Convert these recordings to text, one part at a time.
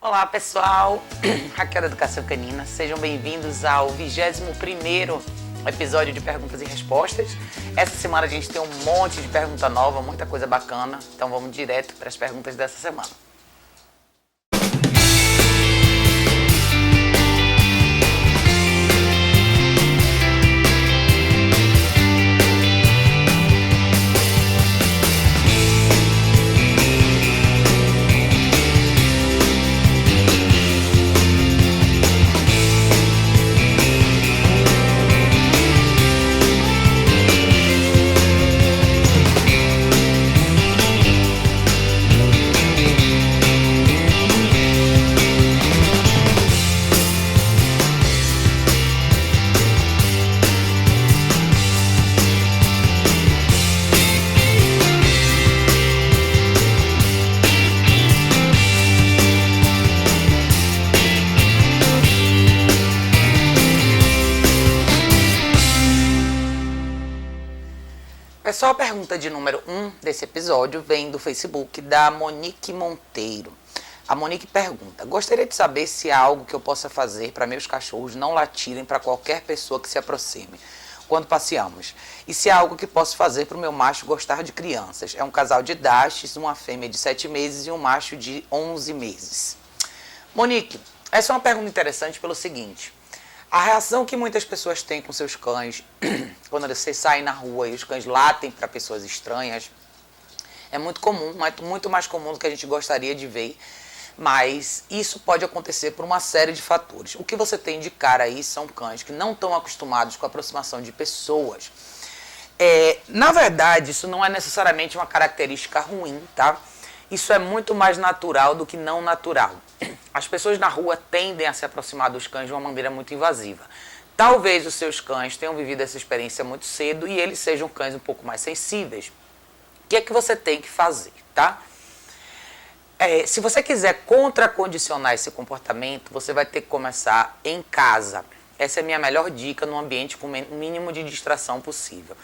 Olá pessoal, aqui é a Educação Canina, sejam bem-vindos ao 21º episódio de Perguntas e Respostas. Essa semana a gente tem um monte de pergunta nova, muita coisa bacana, então vamos direto para as perguntas dessa semana. Pessoal, a pergunta de número 1 desse episódio vem do Facebook da Monique Monteiro. A Monique pergunta: gostaria de saber se há algo que eu possa fazer para meus cachorros não latirem para qualquer pessoa que se aproxime quando passeamos. E se há algo que posso fazer para o meu macho gostar de crianças. É um casal de dashes, uma fêmea de 7 meses e um macho de 11 meses. Monique, essa é uma pergunta interessante pelo seguinte: a reação que muitas pessoas têm com seus cães quando vocês saem na rua e os cães latem para pessoas estranhas é muito comum, muito mais comum do que a gente gostaria de ver, mas isso pode acontecer por uma série de fatores. O que você tem de cara aí são cães que não estão acostumados com a aproximação de pessoas. Na verdade, isso não é necessariamente uma característica ruim, tá? Isso é muito mais natural do que não natural. As pessoas na rua tendem a se aproximar dos cães de uma maneira muito invasiva. Talvez os seus cães tenham vivido essa experiência muito cedo e eles sejam cães um pouco mais sensíveis. O que é que você tem que fazer, tá? Se você quiser contracondicionar esse comportamento, você vai ter que começar em casa. Essa é a minha melhor dica no ambiente com o mínimo de distração possível.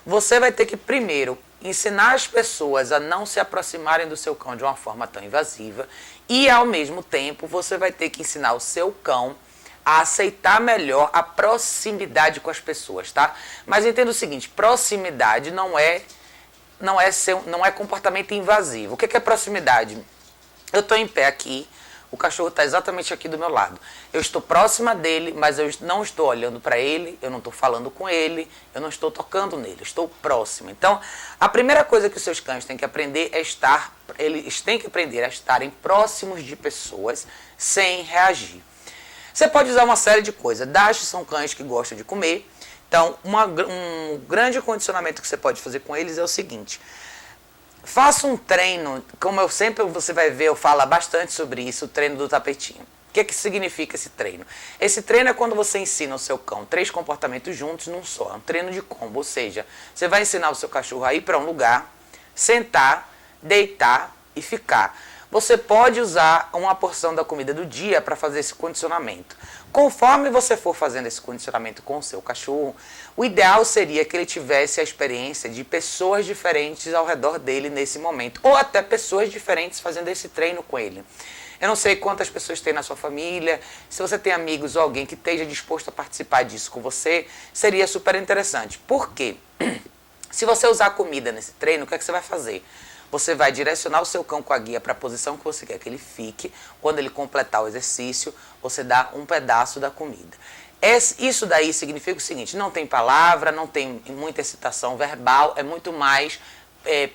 Você vai ter que, primeiro, ensinar as pessoas a não se aproximarem do seu cão de uma forma tão invasiva e, ao mesmo tempo, você vai ter que ensinar o seu cão a aceitar melhor a proximidade com as pessoas, tá? Mas entenda o seguinte: proximidade não é comportamento invasivo. O que é proximidade? Eu estou em pé aqui, o cachorro está exatamente aqui do meu lado. Eu estou próxima dele, mas eu não estou olhando para ele, eu não estou falando com ele, eu não estou tocando nele, eu estou próximo. Então, a primeira coisa que os seus cães têm que aprender é eles têm que aprender a estarem próximos de pessoas sem reagir. Você pode usar uma série de coisas. Dashes são cães que gostam de comer. Então, um grande condicionamento que você pode fazer com eles é o seguinte: faça um treino, como você vai ver, eu falo bastante sobre isso, o treino do tapetinho. O que significa esse treino? Esse treino é quando você ensina o seu cão 3 comportamentos juntos num só. É um treino de combo, ou seja, você vai ensinar o seu cachorro a ir para um lugar, sentar, deitar e ficar. Você pode usar uma porção da comida do dia para fazer esse condicionamento. Conforme você for fazendo esse condicionamento com o seu cachorro, o ideal seria que ele tivesse a experiência de pessoas diferentes ao redor dele nesse momento, ou até pessoas diferentes fazendo esse treino com ele. Eu não sei quantas pessoas tem na sua família, se você tem amigos ou alguém que esteja disposto a participar disso com você, seria super interessante. Por quê? Se você usar comida nesse treino, o que é que você vai fazer? Você vai direcionar o seu cão com a guia para a posição que você quer que ele fique. Quando ele completar o exercício, você dá um pedaço da comida. Isso daí significa o seguinte: não tem palavra, não tem muita excitação verbal, é muito mais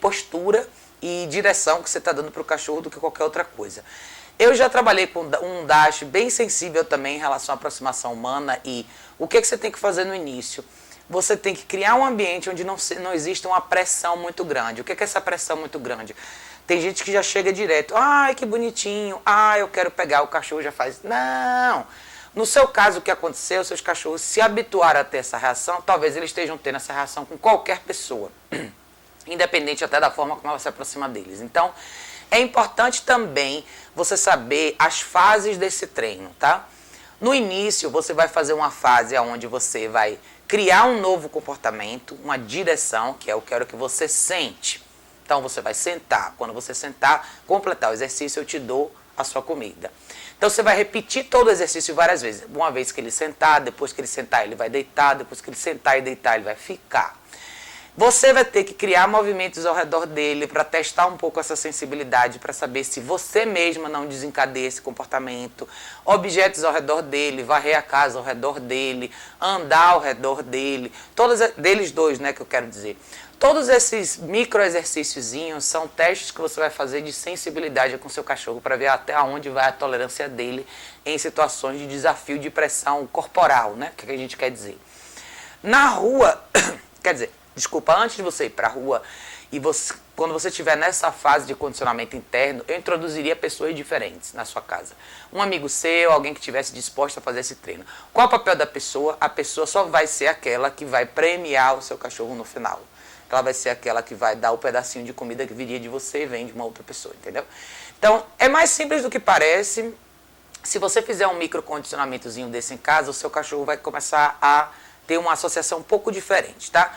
postura e direção que você está dando para o cachorro do que qualquer outra coisa. Eu já trabalhei com um dash bem sensível também em relação à aproximação humana, e o que você tem que fazer no início? Você tem que criar um ambiente onde não exista uma pressão muito grande. O que é essa pressão muito grande? Tem gente que já chega direto: ai, que bonitinho, eu quero pegar, o cachorro já faz. Não! No seu caso, o que aconteceu, seus cachorros se habituaram a ter essa reação, talvez eles estejam tendo essa reação com qualquer pessoa, independente até da forma como ela se aproxima deles. Então, é importante também você saber as fases desse treino, tá? No início, você vai fazer uma fase onde você vai criar um novo comportamento, uma direção, que é eu quero que você sente. Então, você vai sentar. Quando você sentar, completar o exercício, eu te dou a sua comida. Então você vai repetir todo o exercício várias vezes. Uma vez que ele sentar, depois que ele sentar ele vai deitar, depois que ele sentar e deitar ele vai ficar. Você vai ter que criar movimentos ao redor dele para testar um pouco essa sensibilidade, para saber se você mesma não desencadeia esse comportamento. Objetos ao redor dele, varrer a casa ao redor dele, andar ao redor dele, todos deles dois, né, que eu quero dizer. Todos esses micro exercíciozinhos são testes que você vai fazer de sensibilidade com seu cachorro para ver até onde vai a tolerância dele em situações de desafio de pressão corporal, né, que a gente quer dizer. Na rua, quer dizer, desculpa, antes de você ir para a rua, quando você estiver nessa fase de condicionamento interno, eu introduziria pessoas diferentes na sua casa. Um amigo seu, alguém que estivesse disposto a fazer esse treino. Qual é o papel da pessoa? A pessoa só vai ser aquela que vai premiar o seu cachorro no final. Ela vai ser aquela que vai dar o pedacinho de comida que viria de você e vem de uma outra pessoa, entendeu? Então, é mais simples do que parece. Se você fizer um microcondicionamentozinho desse em casa, o seu cachorro vai começar a ter uma associação um pouco diferente, tá?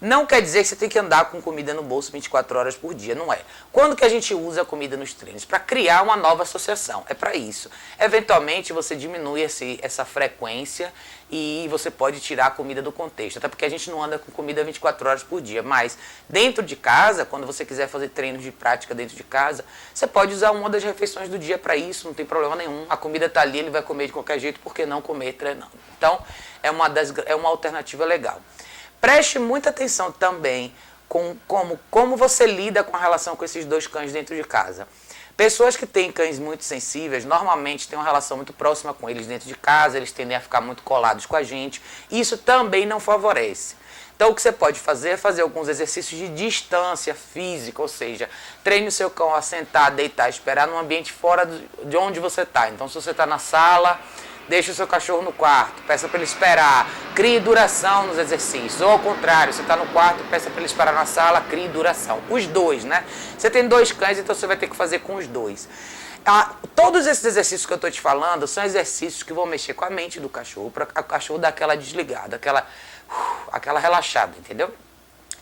Não quer dizer que você tem que andar com comida no bolso 24 horas por dia, não é. Quando que a gente usa a comida nos treinos? Para criar uma nova associação, é para isso. Eventualmente você diminui essa frequência e você pode tirar a comida do contexto, até porque a gente não anda com comida 24 horas por dia, mas dentro de casa, quando você quiser fazer treinos de prática dentro de casa, você pode usar uma das refeições do dia para isso, não tem problema nenhum. A comida está ali, ele vai comer de qualquer jeito, por que não comer treinando? Então, é uma alternativa legal. Preste muita atenção também com como você lida com a relação com esses dois cães dentro de casa. Pessoas que têm cães muito sensíveis, normalmente têm uma relação muito próxima com eles dentro de casa, eles tendem a ficar muito colados com a gente. Isso também não favorece. Então o que você pode fazer é fazer alguns exercícios de distância física, ou seja, treine o seu cão a sentar, deitar, esperar num ambiente fora de onde você está. Então se você está na sala, deixe o seu cachorro no quarto, peça para ele esperar, crie duração nos exercícios. Ou ao contrário, você está no quarto, peça para ele esperar na sala, crie duração. Os dois, né? Você tem dois cães, então você vai ter que fazer com os dois. Todos esses exercícios que eu estou te falando são exercícios que vão mexer com a mente do cachorro, para o cachorro dar aquela desligada, aquela relaxada, entendeu?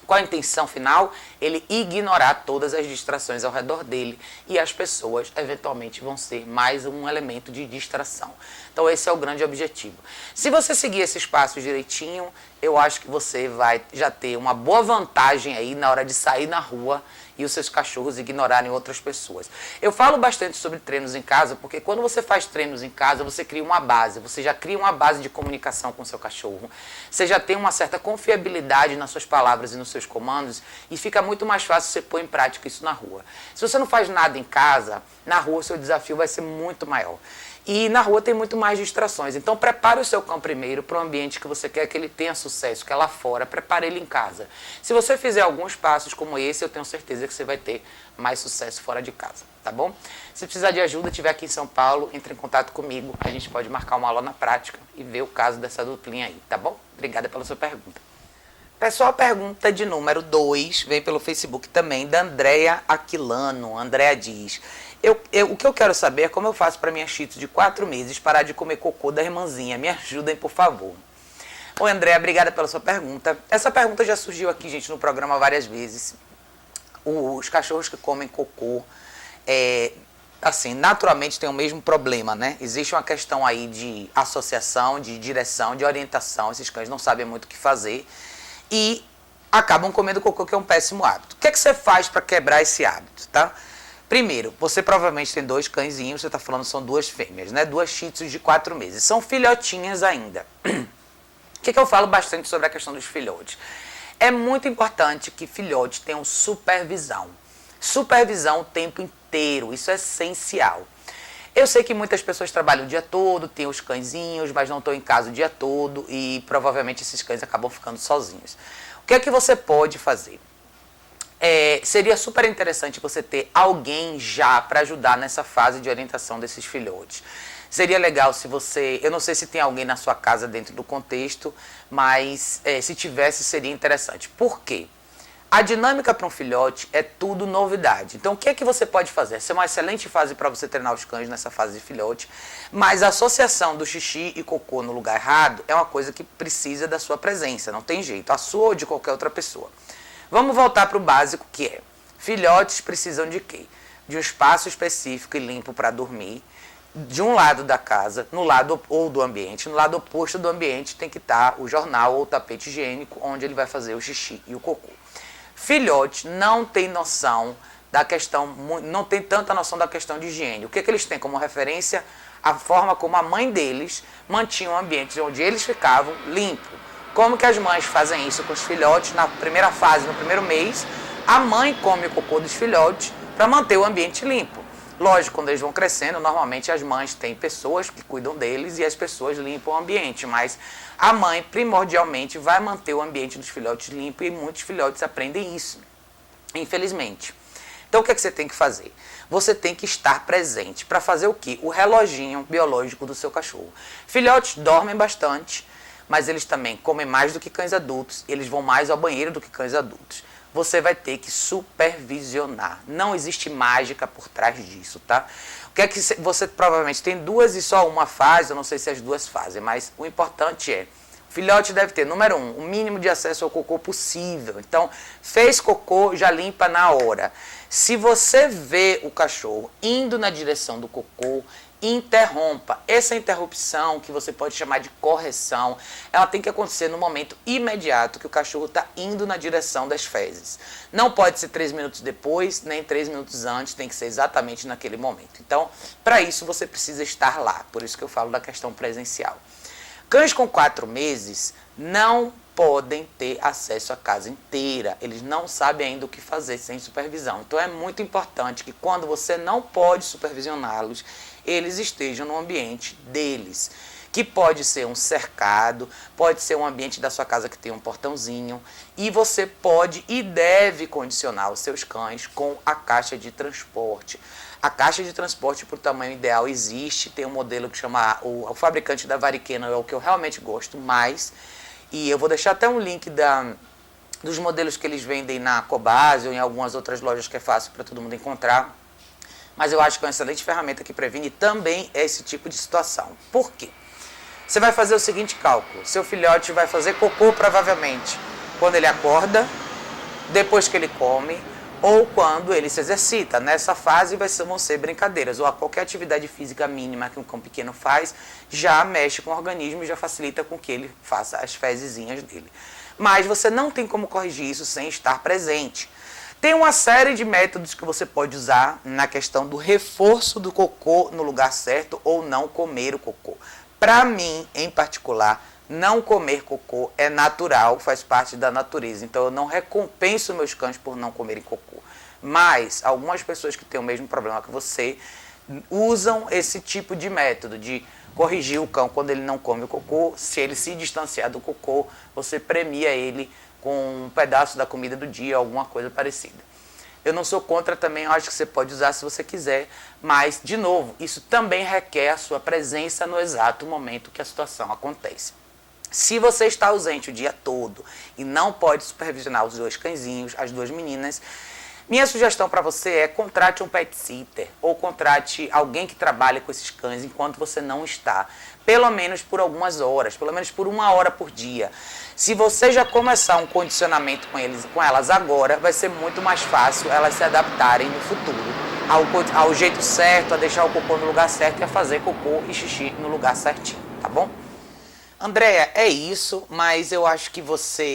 Qual a intenção final? Ele ignorar todas as distrações ao redor dele e as pessoas eventualmente vão ser mais um elemento de distração. Então esse é o grande objetivo. Se você seguir esses passos direitinho, eu acho que você vai já ter uma boa vantagem aí na hora de sair na rua e os seus cachorros ignorarem outras pessoas. Eu falo bastante sobre treinos em casa, porque quando você faz treinos em casa, você cria uma base, você já cria uma base de comunicação com o seu cachorro, você já tem uma certa confiabilidade nas suas palavras e nos seus comandos, e fica muito mais fácil você pôr em prática isso na rua. Se você não faz nada em casa, na rua o seu desafio vai ser muito maior. E na rua tem muito mais distrações. Então prepare o seu cão primeiro para o ambiente que você quer que ele tenha sucesso, que é lá fora. Prepare ele em casa. Se você fizer alguns passos como esse, eu tenho certeza que você vai ter mais sucesso fora de casa, tá bom? Se precisar de ajuda, estiver aqui em São Paulo, entre em contato comigo. A gente pode marcar uma aula na prática e ver o caso dessa duplinha aí, tá bom? Obrigada pela sua pergunta. Pessoal, pergunta de número 2, vem pelo Facebook também, da Andréa Aquilano. Andréa diz: o que eu quero saber é como eu faço para minha Shih Tzu de 4 meses parar de comer cocô da irmãzinha. Me ajudem, por favor. Oi, Andréa, obrigada pela sua pergunta. Essa pergunta já surgiu aqui, gente, no programa várias vezes. Os cachorros que comem cocô, assim, naturalmente tem o mesmo problema, né? Existe uma questão aí de associação, de direção, de orientação. Esses cães não sabem muito o que fazer e acabam comendo cocô, que é um péssimo hábito. O que é que você faz para quebrar esse hábito, tá? Primeiro, você provavelmente tem 2 cãezinhos, você está falando são 2 fêmeas, né? 2 Shih Tzus de 4 meses. São filhotinhas ainda. O que eu falo bastante sobre a questão dos filhotes? É muito importante que filhotes tenham supervisão. Supervisão o tempo inteiro, isso é essencial. Eu sei que muitas pessoas trabalham o dia todo, têm os cãezinhos, mas não estão em casa o dia todo e provavelmente esses cães acabam ficando sozinhos. O que é que você pode fazer? Seria super interessante você ter alguém já para ajudar nessa fase de orientação desses filhotes. Seria legal se você, eu não sei se tem alguém na sua casa dentro do contexto, mas se tivesse seria interessante. Por quê? A dinâmica para um filhote é tudo novidade. Então o que é que você pode fazer? Essa é uma excelente fase para você treinar os cães nessa fase de filhote, mas a associação do xixi e cocô no lugar errado é uma coisa que precisa da sua presença, não tem jeito, a sua ou de qualquer outra pessoa. Vamos voltar para o básico, que é: filhotes precisam de quê? de um espaço específico e limpo para dormir, de um lado da casa, no lado ou do ambiente, no lado oposto do ambiente tem que estar o jornal ou o tapete higiênico, onde ele vai fazer o xixi e o cocô. Filhote não tem noção da questão, não tem tanta noção da questão de higiene. O que eles têm como referência? A forma como a mãe deles mantinha o ambiente onde eles ficavam limpo. Como que as mães fazem isso com os filhotes? Na primeira fase, no primeiro mês, a mãe come o cocô dos filhotes para manter o ambiente limpo. Lógico, quando eles vão crescendo, normalmente as mães têm pessoas que cuidam deles e as pessoas limpam o ambiente, mas a mãe primordialmente vai manter o ambiente dos filhotes limpo e muitos filhotes aprendem isso, infelizmente. Então o que é que você tem que fazer? Você tem que estar presente para fazer o quê? O reloginho biológico do seu cachorro. Filhotes dormem bastante, mas eles também comem mais do que cães adultos, eles vão mais ao banheiro do que cães adultos. Você vai ter que supervisionar. Não existe mágica por trás disso, tá? O que é que você provavelmente tem duas e só uma fase, eu não sei se as duas fazem, mas o importante é, o filhote deve ter, número 1, o mínimo de acesso ao cocô possível. Então, fez cocô, já limpa na hora. Se você vê o cachorro indo na direção do cocô, interrompa. Essa interrupção, que você pode chamar de correção, ela tem que acontecer no momento imediato que o cachorro está indo na direção das fezes. Não pode ser 3 minutos depois, nem 3 minutos antes, tem que ser exatamente naquele momento. Então, para isso você precisa estar lá, por isso que eu falo da questão presencial. Cães com 4 meses não podem ter acesso à casa inteira. Eles não sabem ainda o que fazer sem supervisão. Então é muito importante que quando você não pode supervisioná-los, eles estejam no ambiente deles. Que pode ser um cercado, pode ser um ambiente da sua casa que tem um portãozinho. E você pode e deve condicionar os seus cães com a caixa de transporte. A caixa de transporte para o tamanho ideal existe, tem um modelo que chama, o fabricante da Variquena é o que eu realmente gosto mais. E eu vou deixar até um link dos modelos que eles vendem na Cobase ou em algumas outras lojas que é fácil para todo mundo encontrar. Mas eu acho que é uma excelente ferramenta que previne também esse tipo de situação. Por quê? Você vai fazer o seguinte cálculo. Seu filhote vai fazer cocô provavelmente quando ele acorda, depois que ele come ou quando ele se exercita. Nessa fase vão ser brincadeiras ou a qualquer atividade física mínima que um cão pequeno faz, já mexe com o organismo e já facilita com que ele faça as fezezinhas dele. Mas você não tem como corrigir isso sem estar presente. Tem uma série de métodos que você pode usar na questão do reforço do cocô no lugar certo ou não comer o cocô. Para mim, em particular, não comer cocô é natural, faz parte da natureza. Então eu não recompenso meus cães por não comerem cocô. Mas algumas pessoas que têm o mesmo problema que você usam esse tipo de método de corrigir o cão quando ele não come o cocô. Se ele se distanciar do cocô, você premia ele com um pedaço da comida do dia, alguma coisa parecida. Eu não sou contra também, eu acho que você pode usar se você quiser, mas, de novo, isso também requer a sua presença no exato momento que a situação acontece. Se você está ausente o dia todo e não pode supervisionar os 2 cãezinhos, as 2 meninas, minha sugestão para você é contrate um pet sitter ou contrate alguém que trabalhe com esses cães enquanto você não está. Pelo menos por algumas horas, pelo menos por 1 hora por dia. Se você já começar um condicionamento com elas agora, vai ser muito mais fácil elas se adaptarem no futuro ao jeito certo, a deixar o cocô no lugar certo e a fazer cocô e xixi no lugar certinho, tá bom? Andréia, é isso, mas eu acho que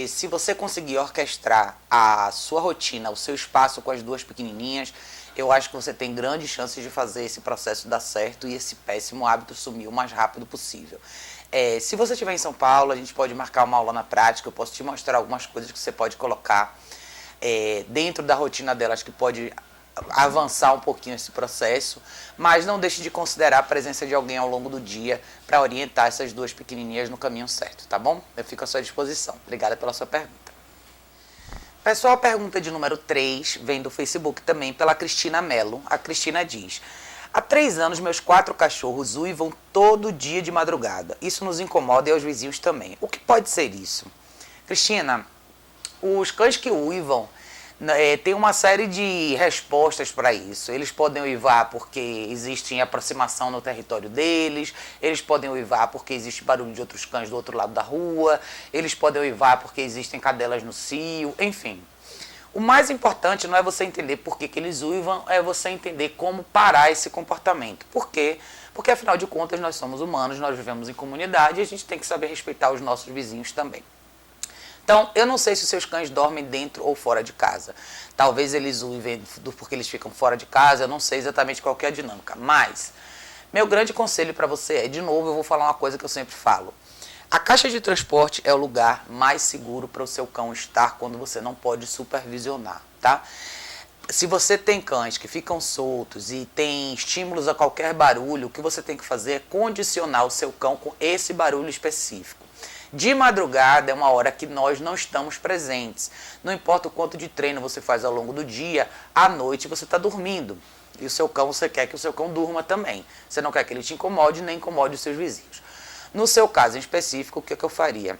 se você conseguir orquestrar a sua rotina, o seu espaço com as 2 pequenininhas, eu acho que você tem grandes chances de fazer esse processo dar certo e esse péssimo hábito sumir o mais rápido possível. Se você estiver em São Paulo, a gente pode marcar uma aula na prática, eu posso te mostrar algumas coisas que você pode colocar dentro da rotina delas que pode avançar um pouquinho esse processo, mas não deixe de considerar a presença de alguém ao longo do dia para orientar essas 2 pequenininhas no caminho certo, tá bom? Eu fico à sua disposição. Obrigada pela sua pergunta. Pessoal, a pergunta de número 3 vem do Facebook também pela Cristina Mello. A Cristina diz: há 3 anos meus 4 cachorros uivam todo dia de madrugada. Isso nos incomoda e aos vizinhos também. O que pode ser isso? Cristina, os cães que uivam tem uma série de respostas para isso. Eles podem uivar porque existe aproximação no território deles, eles podem uivar porque existe barulho de outros cães do outro lado da rua, eles podem uivar porque existem cadelas no cio, enfim. O mais importante não é você entender por que eles uivam, é você entender como parar esse comportamento. Por quê? Porque, afinal de contas, nós somos humanos, nós vivemos em comunidade e a gente tem que saber respeitar os nossos vizinhos também. Então, eu não sei se os seus cães dormem dentro ou fora de casa. Talvez eles uivem porque eles ficam fora de casa, eu não sei exatamente qual que é a dinâmica. Mas, meu grande conselho para você é, de novo, eu vou falar uma coisa que eu sempre falo. A caixa de transporte é o lugar mais seguro para o seu cão estar quando você não pode supervisionar, tá? Se você tem cães que ficam soltos e tem estímulos a qualquer barulho, o que você tem que fazer é condicionar o seu cão com esse barulho específico. De madrugada é uma hora que nós não estamos presentes. Não importa o quanto de treino você faz ao longo do dia, à noite você está dormindo. E o seu cão, você quer que o seu cão durma também. Você não quer que ele te incomode, nem incomode os seus vizinhos. No seu caso em específico, o que eu faria?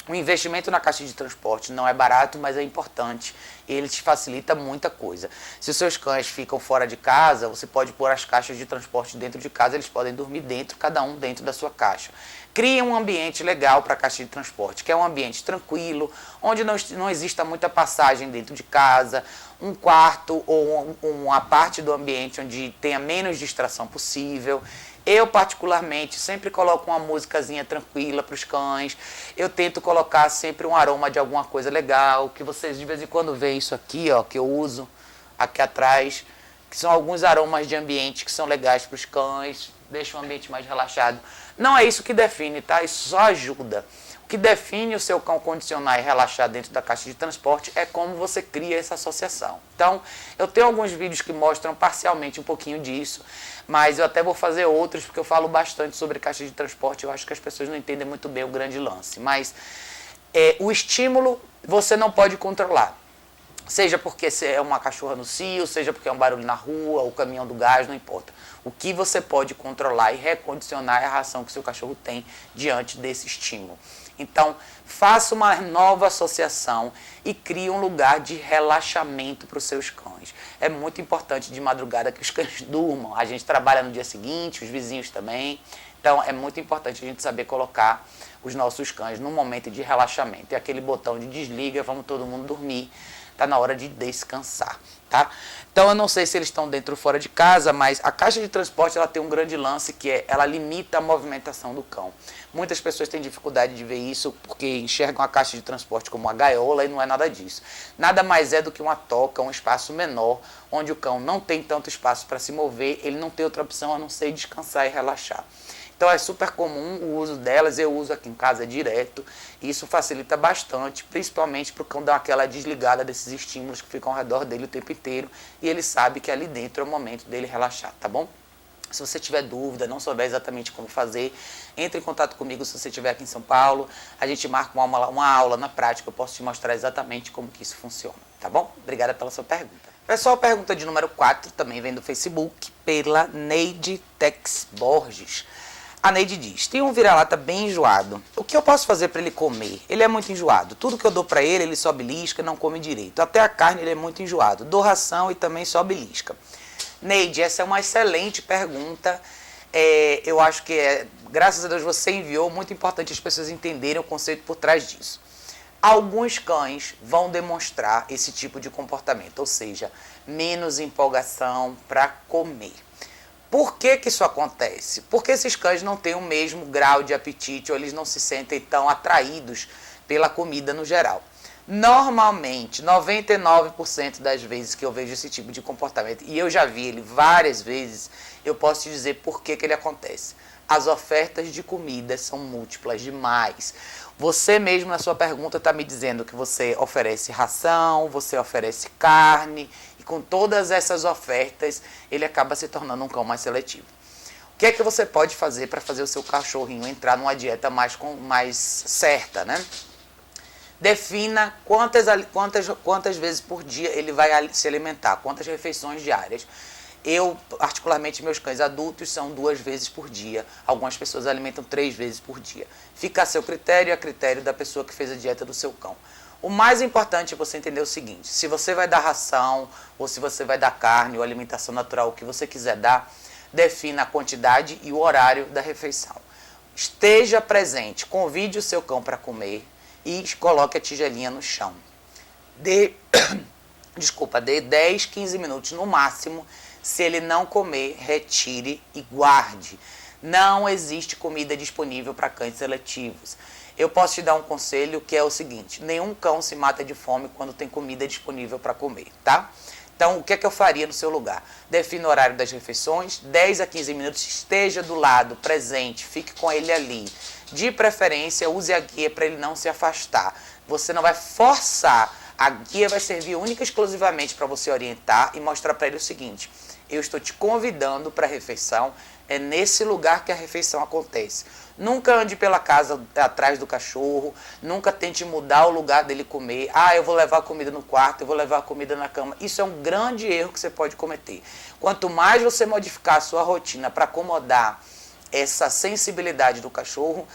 O investimento na caixa de transporte não é barato, mas é importante. Ele te facilita muita coisa. Se os seus cães ficam fora de casa, você pode pôr as caixas de transporte dentro de casa, eles podem dormir dentro, cada um dentro da sua caixa. Cria um ambiente legal para a caixa de transporte, que é um ambiente tranquilo, onde não exista muita passagem dentro de casa, um quarto ou uma parte do ambiente onde tenha menos distração possível. Eu, particularmente, sempre coloco uma musicazinha tranquila para os cães. Eu tento colocar sempre um aroma de alguma coisa legal, que vocês de vez em quando veem isso aqui, ó, que eu uso aqui atrás, que são alguns aromas de ambiente que são legais para os cães, deixam o ambiente mais relaxado. Não é isso que define, tá? Isso só ajuda. O que define o seu cão condicionar e relaxar dentro da caixa de transporte é como você cria essa associação. Então, eu tenho alguns vídeos que mostram parcialmente um pouquinho disso, mas eu até vou fazer outros, porque eu falo bastante sobre caixa de transporte. Eu acho que as pessoas não entendem muito bem o grande lance. Mas o estímulo você não pode controlar. Seja porque é uma cachorra no cio, seja porque é um barulho na rua, o caminhão do gás, não importa. O que você pode controlar e recondicionar é a reação que o seu cachorro tem diante desse estímulo. Então, faça uma nova associação e crie um lugar de relaxamento para os seus cães. É muito importante de madrugada que os cães durmam. A gente trabalha no dia seguinte, os vizinhos também. Então, é muito importante a gente saber colocar os nossos cães num momento de relaxamento. É aquele botão de desliga, vamos todo mundo dormir. Está na hora de descansar, tá? Então, eu não sei se eles estão dentro ou fora de casa, mas a caixa de transporte ela tem um grande lance que é, ela limita a movimentação do cão. Muitas pessoas têm dificuldade de ver isso porque enxergam a caixa de transporte como uma gaiola e não é nada disso. Nada mais é do que uma toca, um espaço menor, onde o cão não tem tanto espaço para se mover, ele não tem outra opção a não ser descansar e relaxar. Então é super comum o uso delas, eu uso aqui em casa direto, e isso facilita bastante, principalmente para o cão dar aquela desligada desses estímulos que ficam ao redor dele o tempo inteiro, e ele sabe que ali dentro é o momento dele relaxar, tá bom? Se você tiver dúvida, não souber exatamente como fazer, entre em contato comigo se você estiver aqui em São Paulo, a gente marca uma aula na prática, eu posso te mostrar exatamente como que isso funciona, tá bom? Obrigada pela sua pergunta. Pessoal, pergunta de número 4 também vem do Facebook, pela Neide Tex Borges. A Neide diz, tem um vira-lata bem enjoado. O que eu posso fazer para ele comer? Ele é muito enjoado. Tudo que eu dou para ele, ele só belisca, não come direito. Até a carne ele é muito enjoado. Dou ração e também só belisca. Neide, essa é uma excelente pergunta. Eu acho que, graças a Deus, você enviou. Muito importante as pessoas entenderem o conceito por trás disso. Alguns cães vão demonstrar esse tipo de comportamento, ou seja, menos empolgação para comer. Por que isso acontece? Porque esses cães não têm o mesmo grau de apetite ou eles não se sentem tão atraídos pela comida no geral. Normalmente, 99% das vezes que eu vejo esse tipo de comportamento, e eu já vi ele várias vezes, eu posso te dizer por que ele acontece. As ofertas de comida são múltiplas demais. Você mesmo na sua pergunta está me dizendo que você oferece ração, você oferece carne, e com todas essas ofertas, ele acaba se tornando um cão mais seletivo. O que é que você pode fazer para fazer o seu cachorrinho entrar numa dieta mais certa, né? Defina quantas vezes por dia ele vai se alimentar, quantas refeições diárias. Eu, particularmente, meus cães adultos são 2 vezes por dia. Algumas pessoas alimentam 3 vezes por dia. Fica a seu critério e a critério da pessoa que fez a dieta do seu cão. O mais importante é você entender o seguinte, se você vai dar ração, ou se você vai dar carne, ou alimentação natural, o que você quiser dar, defina a quantidade e o horário da refeição. Esteja presente, convide o seu cão para comer e coloque a tigelinha no chão. Desculpa, dê 10, 15 minutos no máximo. Se ele não comer, retire e guarde. Não existe comida disponível para cães seletivos. Eu posso te dar um conselho que é o seguinte: nenhum cão se mata de fome quando tem comida disponível para comer, tá? Então, o que é que eu faria no seu lugar? Defina o horário das refeições, 10 a 15 minutos, esteja do lado, presente, fique com ele ali. De preferência, use a guia para ele não se afastar. Você não vai forçar, a guia vai servir única e exclusivamente para você orientar e mostrar para ele o seguinte: eu estou te convidando para a refeição, é nesse lugar que a refeição acontece. Nunca ande pela casa atrás do cachorro, nunca tente mudar o lugar dele comer. Ah, eu vou levar a comida no quarto, eu vou levar a comida na cama. Isso é um grande erro que você pode cometer. Quanto mais você modificar a sua rotina para acomodar essa sensibilidade do cachorro,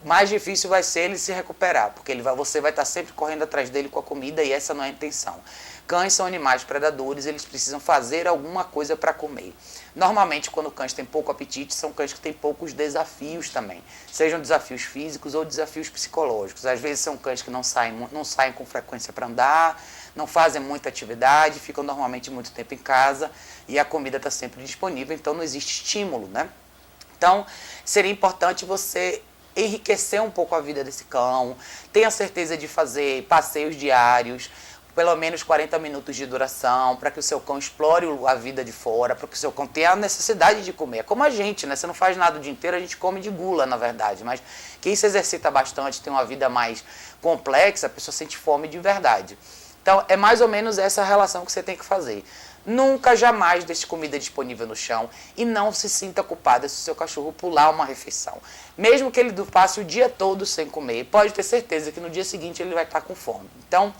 mais difícil vai ser ele se recuperar, porque você vai estar sempre correndo atrás dele com a comida e essa não é a intenção. Cães são animais predadores, eles precisam fazer alguma coisa para comer. Normalmente, quando cães têm pouco apetite, são cães que têm poucos desafios também. Sejam desafios físicos ou desafios psicológicos. Às vezes são cães que não saem com frequência para andar, não fazem muita atividade, ficam normalmente muito tempo em casa e a comida está sempre disponível, então não existe estímulo, né? Então, seria importante você enriquecer um pouco a vida desse cão, tenha certeza de fazer passeios diários, pelo menos 40 minutos de duração, para que o seu cão explore a vida de fora, para que o seu cão tenha a necessidade de comer. É como a gente, né? Você não faz nada o dia inteiro, a gente come de gula, na verdade. Mas quem se exercita bastante, tem uma vida mais complexa, a pessoa sente fome de verdade. Então, é mais ou menos essa relação que você tem que fazer. Nunca, jamais deixe comida disponível no chão e não se sinta culpada se o seu cachorro pular uma refeição. Mesmo que ele passe o dia todo sem comer, pode ter certeza que no dia seguinte ele vai estar com fome. Então,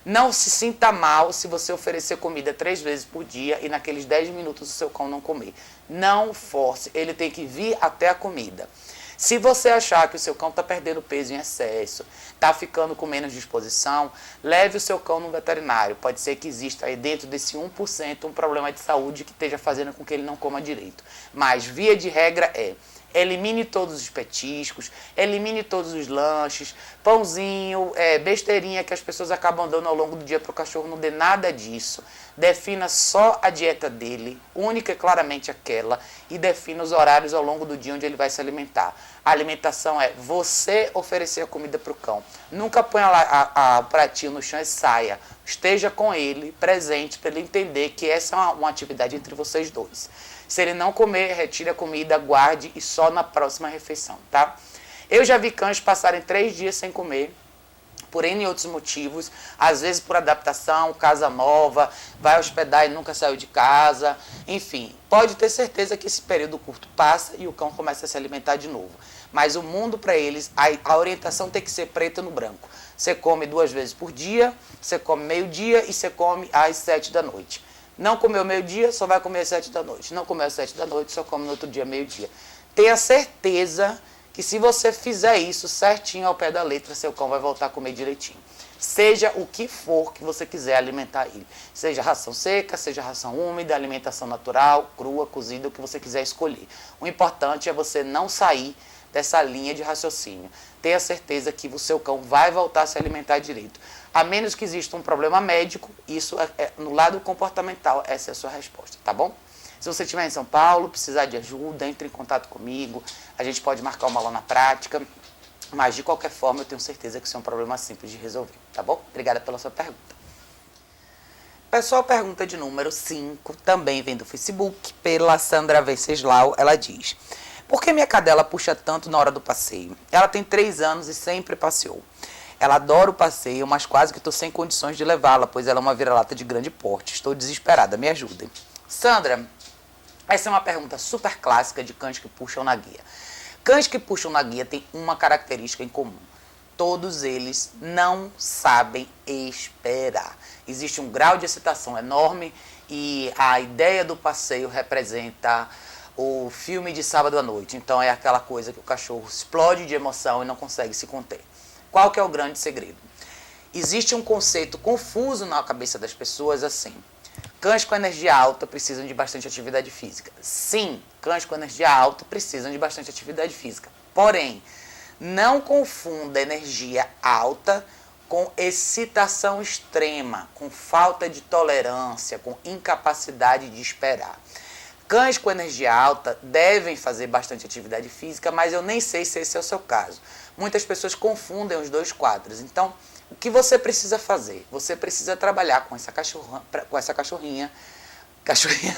não se sinta mal se você oferecer comida 3 vezes por dia e naqueles 10 minutos o seu cão não comer. Não force, ele tem que vir até a comida. Se você achar que o seu cão está perdendo peso em excesso, está ficando com menos disposição, leve o seu cão no veterinário. Pode ser que exista aí dentro desse 1% um problema de saúde que esteja fazendo com que ele não coma direito. Mas, via de regra, elimine todos os petiscos, elimine todos os lanches, pãozinho, besteirinha que as pessoas acabam dando ao longo do dia para o cachorro, não dê nada disso. Defina só a dieta dele, única e claramente aquela, e defina os horários ao longo do dia onde ele vai se alimentar. A alimentação é você oferecer a comida para o cão. Nunca ponha o pratinho no chão e saia. Esteja com ele, presente, para ele entender que essa é uma atividade entre vocês dois. Se ele não comer, retire a comida, guarde e só na próxima refeição, tá? Eu já vi cães passarem 3 dias sem comer, por N outros motivos, às vezes por adaptação, casa nova, vai hospedar e nunca saiu de casa, enfim. Pode ter certeza que esse período curto passa e o cão começa a se alimentar de novo. Mas o mundo para eles, a orientação tem que ser preto no branco. Você come 2 vezes por dia, você come meio-dia e você come às 7 da noite. Não comeu meio-dia, só vai comer às 7 da noite. Não comeu às 7 da noite, só come no outro dia, meio-dia. Tenha certeza que se você fizer isso certinho ao pé da letra, seu cão vai voltar a comer direitinho. Seja o que for que você quiser alimentar ele. Seja ração seca, seja ração úmida, alimentação natural, crua, cozida, o que você quiser escolher. O importante é você não sair dessa linha de raciocínio. Tenha certeza que o seu cão vai voltar a se alimentar direito. A menos que exista um problema médico, isso no lado comportamental, essa é a sua resposta, tá bom? Se você estiver em São Paulo, precisar de ajuda, entre em contato comigo, a gente pode marcar uma aula na prática, mas de qualquer forma eu tenho certeza que isso é um problema simples de resolver, tá bom? Obrigada pela sua pergunta. Pessoal, pergunta de número 5, também vem do Facebook, pela Sandra Venceslau, ela diz: por que minha cadela puxa tanto na hora do passeio? Ela tem 3 anos e sempre passeou. Ela adora o passeio, mas quase que estou sem condições de levá-la, pois ela é uma vira-lata de grande porte. Estou desesperada, me ajudem. Sandra, essa é uma pergunta super clássica de cães que puxam na guia. Cães que puxam na guia têm uma característica em comum. Todos eles não sabem esperar. Existe um grau de excitação enorme e a ideia do passeio representa o filme de sábado à noite. Então é aquela coisa que o cachorro explode de emoção e não consegue se conter. Qual que é o grande segredo? Existe um conceito confuso na cabeça das pessoas assim: cães com energia alta precisam de bastante atividade física. Sim, cães com energia alta precisam de bastante atividade física. Porém, não confunda energia alta com excitação extrema, com falta de tolerância, com incapacidade de esperar. Cães com energia alta devem fazer bastante atividade física, mas eu nem sei se esse é o seu caso. Muitas pessoas confundem os dois quadros. Então, o que você precisa fazer? Você precisa trabalhar com essa cachorrinha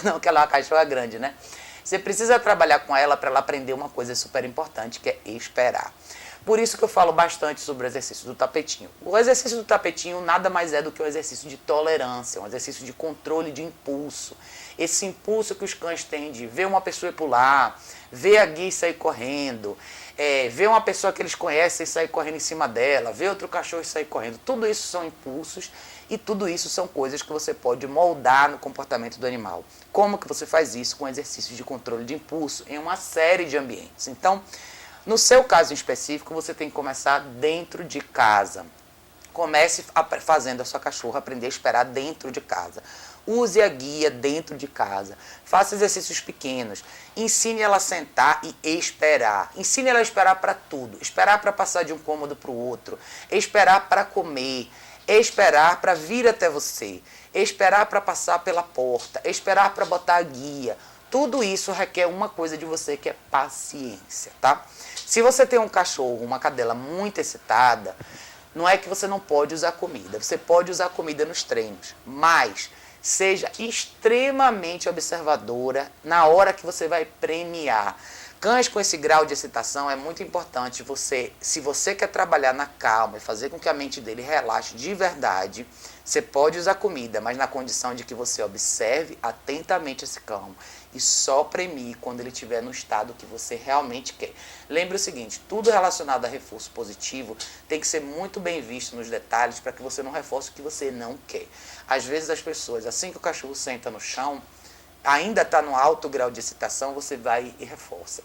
não, que ela é uma cachorra grande, né? Você precisa trabalhar com ela para ela aprender uma coisa super importante, que é esperar. Por isso que eu falo bastante sobre o exercício do tapetinho. O exercício do tapetinho nada mais é do que um exercício de tolerância, um exercício de controle de impulso. Esse impulso que os cães têm de ver uma pessoa pular, ver a guia sair correndo, ver uma pessoa que eles conhecem sair correndo em cima dela, ver outro cachorro sair correndo. Tudo isso são impulsos e tudo isso são coisas que você pode moldar no comportamento do animal. Como que você faz isso? Com exercícios de controle de impulso em uma série de ambientes. Então, no seu caso em específico, você tem que começar dentro de casa. Comece fazendo a sua cachorra aprender a esperar dentro de casa. Use a guia dentro de casa. Faça exercícios pequenos. Ensine ela a sentar e esperar. Ensine ela a esperar para tudo. Esperar para passar de um cômodo para o outro. Esperar para comer. Esperar para vir até você. Esperar para passar pela porta. Esperar para botar a guia. Tudo isso requer uma coisa de você, que é paciência, tá? Se você tem um cachorro, uma cadela muito excitada, não é que você não pode usar comida. Você pode usar comida nos treinos, mas seja extremamente observadora na hora que você vai premiar. Cães com esse grau de excitação é muito importante você, se você quer trabalhar na calma e fazer com que a mente dele relaxe de verdade, você pode usar comida, mas na condição de que você observe atentamente esse cão e só premie quando ele estiver no estado que você realmente quer. Lembre o seguinte, tudo relacionado a reforço positivo tem que ser muito bem visto nos detalhes para que você não reforce o que você não quer. Às vezes as pessoas, assim que o cachorro senta no chão, ainda está no alto grau de excitação, você vai e reforça.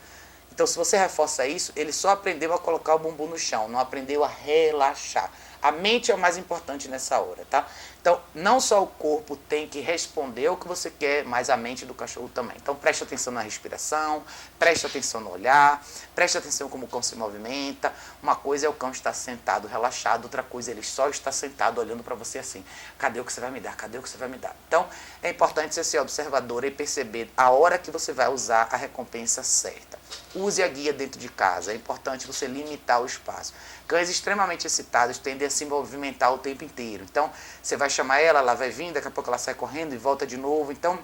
Então, se você reforça isso, ele só aprendeu a colocar o bumbum no chão, não aprendeu a relaxar. A mente é o mais importante nessa hora, tá? Então, não só o corpo tem que responder o que você quer, mas a mente do cachorro também. Então, preste atenção na respiração, preste atenção no olhar, preste atenção como o cão se movimenta. Uma coisa é o cão estar sentado, relaxado, outra coisa ele só está sentado olhando para você assim. Cadê o que você vai me dar? Cadê o que você vai me dar? Então, é importante você ser observador e perceber a hora que você vai usar a recompensa certa. Use a guia dentro de casa, é importante você limitar o espaço. Cães extremamente excitados tendem a se movimentar o tempo inteiro. Então, você vai chamar ela vai vir, daqui a pouco ela sai correndo e volta de novo. Então,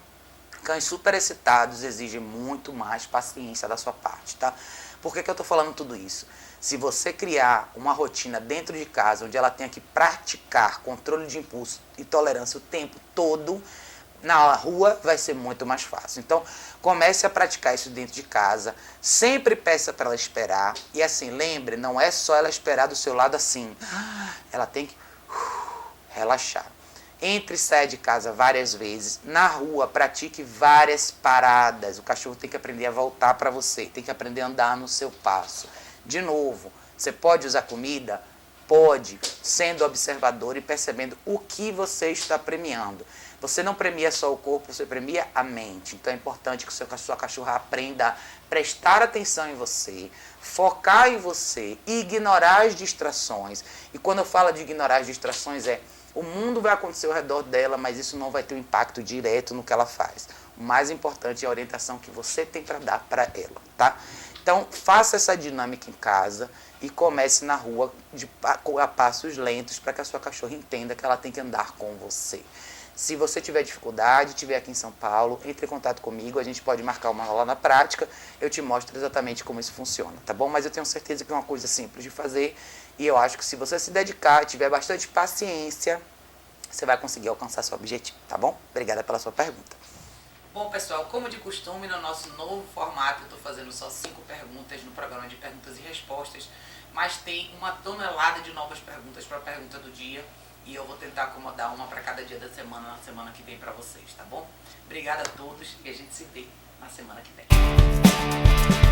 cães super excitados exigem muito mais paciência da sua parte, tá? Por que eu estou falando tudo isso? Se você criar uma rotina dentro de casa, onde ela tenha que praticar controle de impulso e tolerância o tempo todo, na rua vai ser muito mais fácil. Então, comece a praticar isso dentro de casa. Sempre peça para ela esperar. E assim, lembre, não é só ela esperar do seu lado assim. Ela tem que relaxar. Entre e saia de casa várias vezes. Na rua, pratique várias paradas. O cachorro tem que aprender a voltar para você. Tem que aprender a andar no seu passo. De novo, você pode usar comida? Pode, sendo observador e percebendo o que você está premiando. Você não premia só o corpo, você premia a mente. Então é importante que a sua cachorra aprenda a prestar atenção em você, focar em você, ignorar as distrações. E quando eu falo de ignorar as distrações o mundo vai acontecer ao redor dela, mas isso não vai ter um impacto direto no que ela faz. O mais importante é a orientação que você tem para dar para ela, tá? Então, faça essa dinâmica em casa e comece na rua a passos lentos para que a sua cachorra entenda que ela tem que andar com você. Se você tiver dificuldade, estiver aqui em São Paulo, entre em contato comigo, a gente pode marcar uma aula na prática, eu te mostro exatamente como isso funciona, tá bom? Mas eu tenho certeza que é uma coisa simples de fazer e eu acho que se você se dedicar, tiver bastante paciência, você vai conseguir alcançar seu objetivo, tá bom? Obrigada pela sua pergunta. Bom, pessoal, como de costume, no nosso novo formato, eu estou fazendo só 5 perguntas no programa de perguntas e respostas, mas tem uma tonelada de novas perguntas para a pergunta do dia e eu vou tentar acomodar uma para cada dia da semana, na semana que vem para vocês, tá bom? Obrigada a todos e a gente se vê na semana que vem.